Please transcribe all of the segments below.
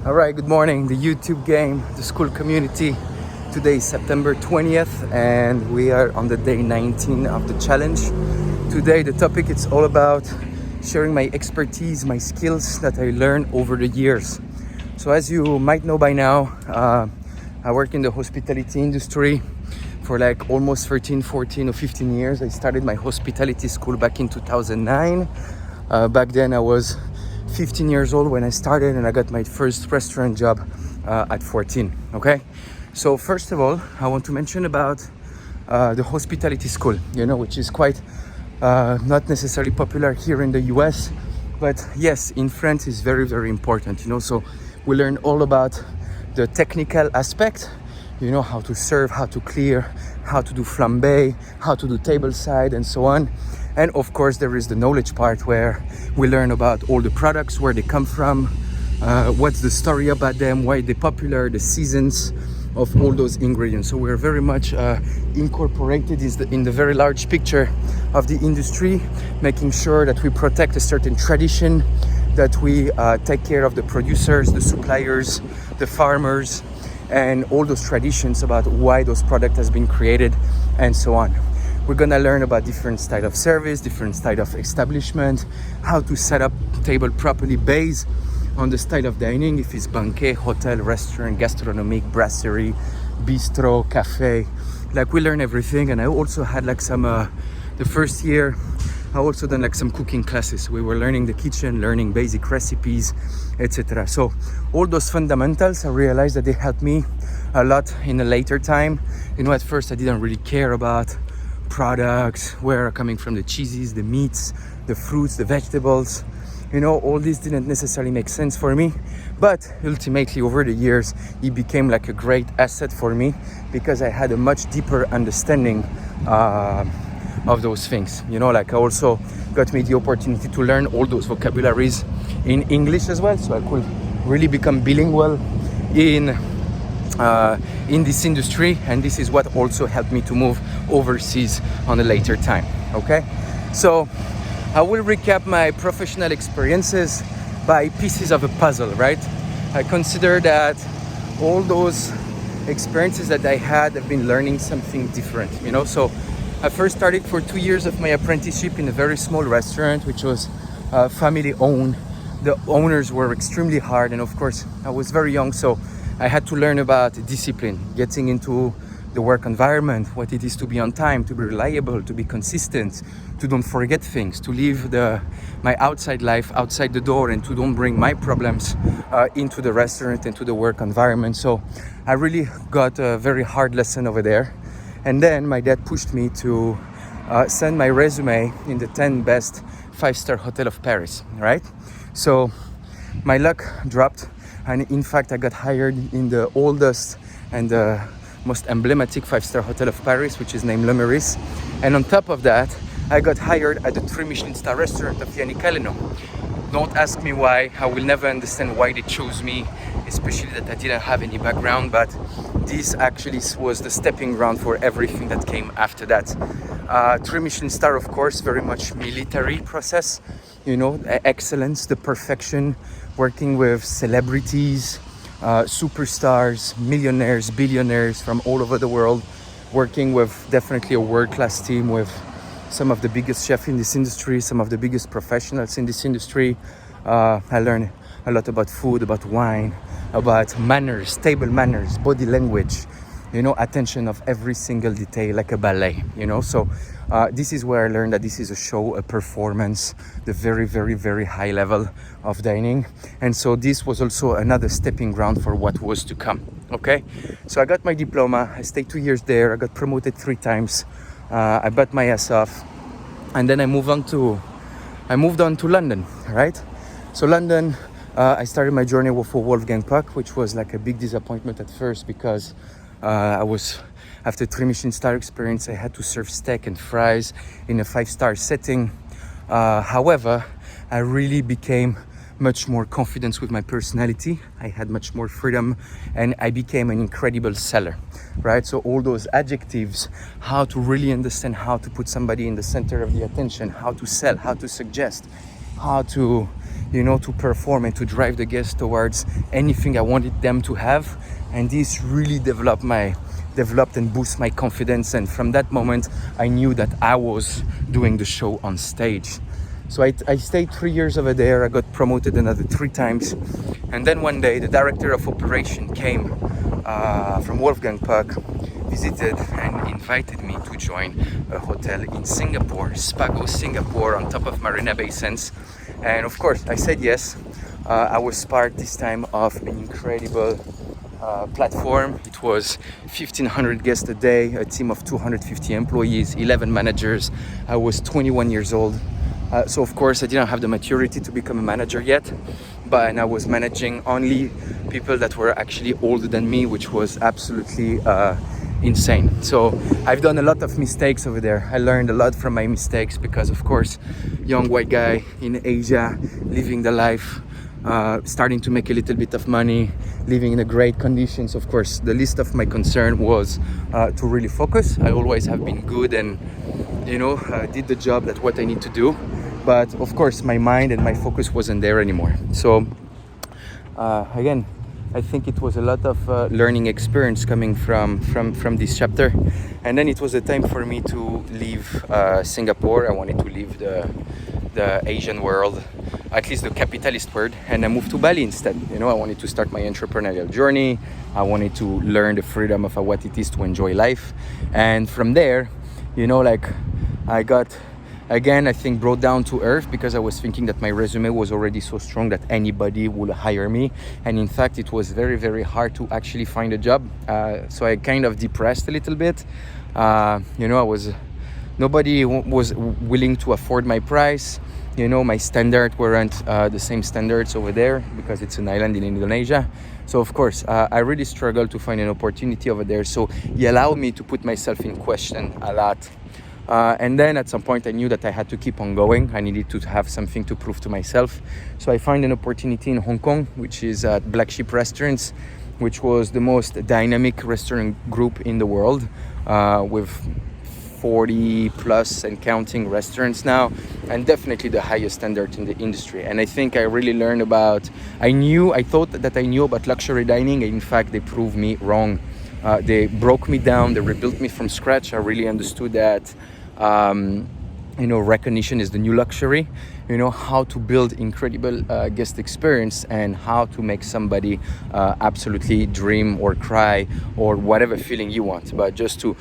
All right, good morning, the YouTube game, the school community. Today is September 20th and we are on the day 19 of the challenge. Today the topic is all about sharing my expertise, my skills that I learned over the years. So as you might know by now, I work in the hospitality industry for like almost 13, 14 or 15 years. I started my hospitality school back in 2009. Back then I was 15 years old when I started, and I got my first restaurant job at 14. Okay, so first of all, I want to mention about the hospitality school, which is quite not necessarily popular here in the US, but yes, in France is very, very important. So we learn all about the technical aspect, how to serve, how to clear, how to do flambe, how to do tableside, and so on. And of course, there is the knowledge part where we learn about all the products, where they come from, what's the story about them, why they're popular, the seasons of all those ingredients. So we're very much incorporated in the very large picture of the industry, making sure that we protect a certain tradition, that we take care of the producers, the suppliers, the farmers, and all those traditions about why those products has been created, and so on. We're gonna learn about different style of service, different style of establishment, how to set up table properly based on the style of dining, if it's banquet, hotel, restaurant, gastronomic, brasserie, bistro, cafe. Like we learn everything. And I also had like some, the first year, I also done like some cooking classes. We were learning the kitchen, learning basic recipes, etc. So all those fundamentals, I realized that they helped me a lot in a later time. At first I didn't really care about products, where are coming from the cheeses, the meats, the fruits, the vegetables. All this didn't necessarily make sense for me, but ultimately over the years it became like a great asset for me because I had a much deeper understanding of those things. Like I also got me the opportunity to learn all those vocabularies in English as well, so I could really become bilingual in this industry, and this is what also helped me to move overseas on a later time. Okay, so I will recap my professional experiences by pieces of a puzzle, right? I consider that all those experiences that I had have been learning something different, so I first started for 2 years of my apprenticeship in a very small restaurant, which was family owned. The owners were extremely hard, and of course I was very young, so I had to learn about discipline, getting into the work environment, what it is to be on time, to be reliable, to be consistent, to don't forget things, to leave my outside life outside the door, and to don't bring my problems into the restaurant and to the work environment. So I really got a very hard lesson over there. And then my dad pushed me to send my resume in the 10 best 5-star hotel of Paris, right? So my luck dropped. And in fact, I got hired in the oldest and the most emblematic 5-star hotel of Paris, which is named Le Meurice. And on top of that, I got hired at the 3 Michelin star restaurant of Yannick Aleno. Don't ask me why. I will never understand why they chose me, especially that I didn't have any background, but this actually was the stepping ground for everything that came after that. 3 Michelin star, of course, very much military process, excellence, the perfection, working with celebrities, superstars, millionaires, billionaires from all over the world, working with definitely a world-class team with some of the biggest chefs in this industry, some of the biggest professionals in this industry. I learned a lot about food, about wine, about manners, table manners, body language, attention of every single detail, like a ballet, So this is where I learned that this is a show, a performance, the very, very, very high level of dining. And so this was also another stepping ground for what was to come. Okay, so I got my diploma. I stayed 2 years there. I got promoted 3 times. I bet my ass off, and then I moved on to London, right? So London, I started my journey for Wolfgang Puck, which was like a big disappointment at first because I was, after 3 Michelin star experience, I had to serve steak and fries in a 5-star setting. However, I really became much more confidence with my personality. I had much more freedom, and I became an incredible seller, right? So all those adjectives, how to really understand how to put somebody in the center of the attention, how to sell, how to suggest, how to to perform and to drive the guests towards anything I wanted them to have. And this really developed and boost my confidence. And from that moment, I knew that I was doing the show on stage. So I stayed 3 years over there. I got promoted another 3 times. And then one day, the director of operation came from Wolfgang Puck, visited and invited me to join a hotel in Singapore, Spago Singapore, on top of Marina Bay Sands. And of course, I said yes. I was part this time of an incredible platform. It was 1,500 guests a day, a team of 250 employees, 11 managers. I was 21 years old. So of course I didn't have the maturity to become a manager yet, and I was managing only people that were actually older than me, which was absolutely insane. So I've done a lot of mistakes over there. I learned a lot from my mistakes because, of course, young white guy in Asia, living the life, starting to make a little bit of money, living in a great conditions. Of course, the least of my concern was to really focus. I always have been good and did the job that what I need to do, but of course my mind and my focus wasn't there anymore. So again, I think it was a lot of learning experience coming from this chapter. And then it was a time for me to leave Singapore. I wanted to leave the Asian world, at least the capitalist world, and I moved to Bali instead. I wanted to start my entrepreneurial journey. I wanted to learn the freedom of what it is to enjoy life. And from there, I got, again, I think brought down to earth because I was thinking that my resume was already so strong that anybody would hire me. And in fact, it was very, very hard to actually find a job. So I kind of depressed a little bit. Nobody was willing to afford my price. My standards weren't the same standards over there because it's an island in Indonesia. So of course, I really struggled to find an opportunity over there. So he allowed me to put myself in question a lot. And then at some point I knew that I had to keep on going. I needed to have something to prove to myself. So I found an opportunity in Hong Kong, which is at Black Sheep Restaurants, which was the most dynamic restaurant group in the world, with 40 plus and counting restaurants now, and definitely the highest standard in the industry. And I think I really learned I thought that I knew about luxury dining, and in fact they proved me wrong. They broke me down, they rebuilt me from scratch. I really understood that recognition is the new luxury. How to build incredible guest experience and how to make somebody absolutely dream or cry or whatever feeling you want, but just to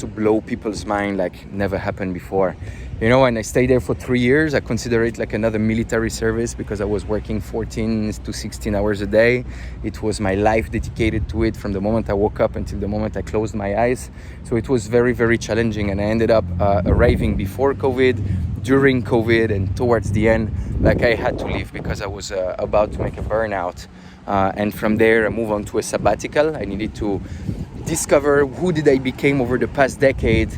blow people's mind like never happened before. And I stayed there for 3 years. I consider it like another military service because I was working 14 to 16 hours a day. It was my life dedicated to it from the moment I woke up until the moment I closed my eyes. So it was very, very challenging. And I ended up arriving before COVID, during COVID, and towards the end, like I had to leave because I was about to make a burnout. And from there, I moved on to a sabbatical. I needed to discover who did I become over the past decade.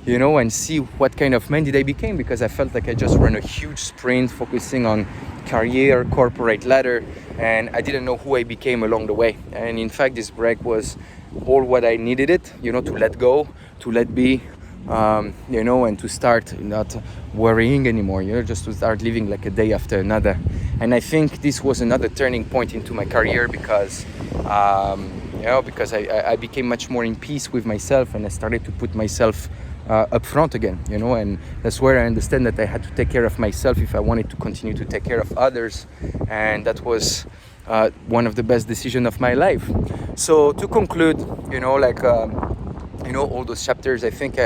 And see what kind of man did I become, because I felt like I just ran a huge sprint focusing on career, corporate ladder, and I didn't know who I became along the way. And in fact, this break was all what I needed it, to let go, to let be, and to start not worrying anymore, just to start living like a day after another. And I think this was another turning point into my career because I became much more in peace with myself, and I started to put myself up front again, and that's where I understand that I had to take care of myself if I wanted to continue to take care of others. And that was one of the best decisions of my life. So to conclude, all those chapters, I think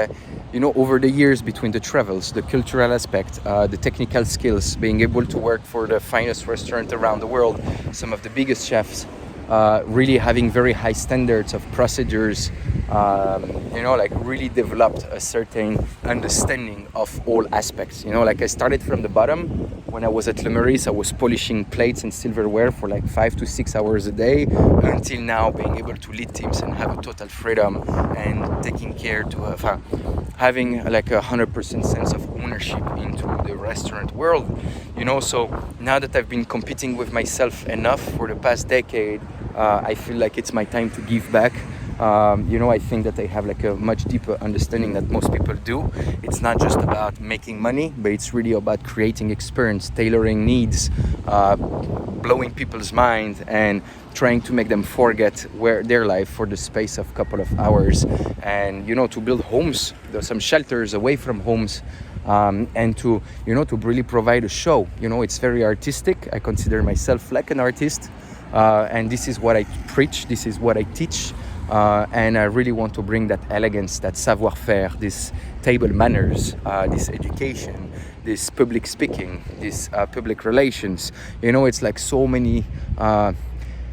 over the years, between the travels, the cultural aspect, the technical skills, being able to work for the finest restaurant around the world, some of the biggest chefs, really having very high standards of procedures, really developed a certain understanding of all aspects. I started from the bottom. When I was at Le Meurice, I was polishing plates and silverware for 5 to 6 hours a day, until now being able to lead teams and have a total freedom and taking care to having 100% sense of ownership into the restaurant world. So now that I've been competing with myself enough for the past decade, I feel like it's my time to give back. I think that they have like a much deeper understanding that most people do. It's not just about making money, but it's really about creating experience, tailoring needs, blowing people's mind, and trying to make them forget their life for the space of a couple of hours, and to build homes, some shelters away from homes, and to really provide a show. It's very artistic. I consider myself like an artist, and this is what I preach, this is what I teach, and I really want to bring that elegance, that savoir-faire, this table manners, this education, this public speaking, this public relations. It's like so many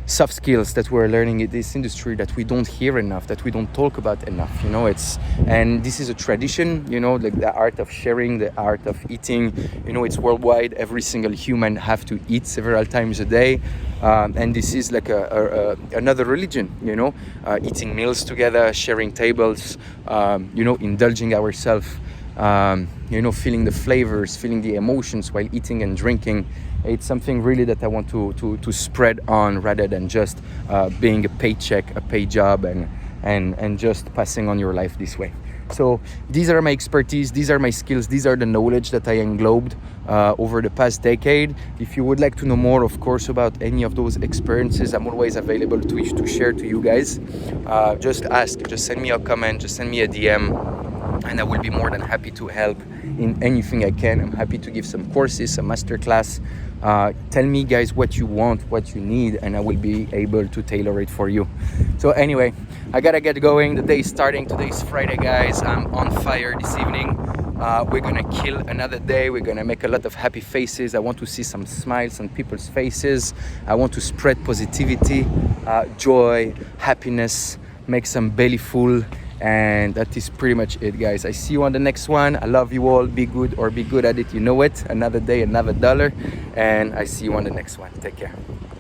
soft skills that we're learning in this industry that we don't hear enough, that we don't talk about enough. And this is a tradition, like the art of sharing, the art of eating. It's worldwide. Every single human have to eat several times a day, and this is like another religion. Eating meals together, sharing tables, indulging ourselves, feeling the flavors, feeling the emotions while eating and drinking. It's something really that I want to spread on, rather than just being a paycheck, a pay job, and just passing on your life this way. So these are my expertise, these are my skills, these are the knowledge that I englobed over the past decade. If you would like to know more, of course, about any of those experiences, I'm always available to share to you guys. Just ask, just send me a comment, just send me a DM, and I will be more than happy to help in anything I can. I'm happy to give some courses, some masterclass. Tell me, guys, what you want, what you need, and I will be able to tailor it for you. So anyway, I gotta get going. The day is starting. Today is Friday, guys. I'm on fire this evening. We're gonna kill another day. We're gonna make a lot of happy faces. I want to see some smiles on people's faces. I want to spread positivity, joy, happiness, make some belly full. And that is pretty much it, guys. I see you on the next one. I love you all. Be good or be good at it. You know it. Another day, another dollar. And I see you on the next one. Take care.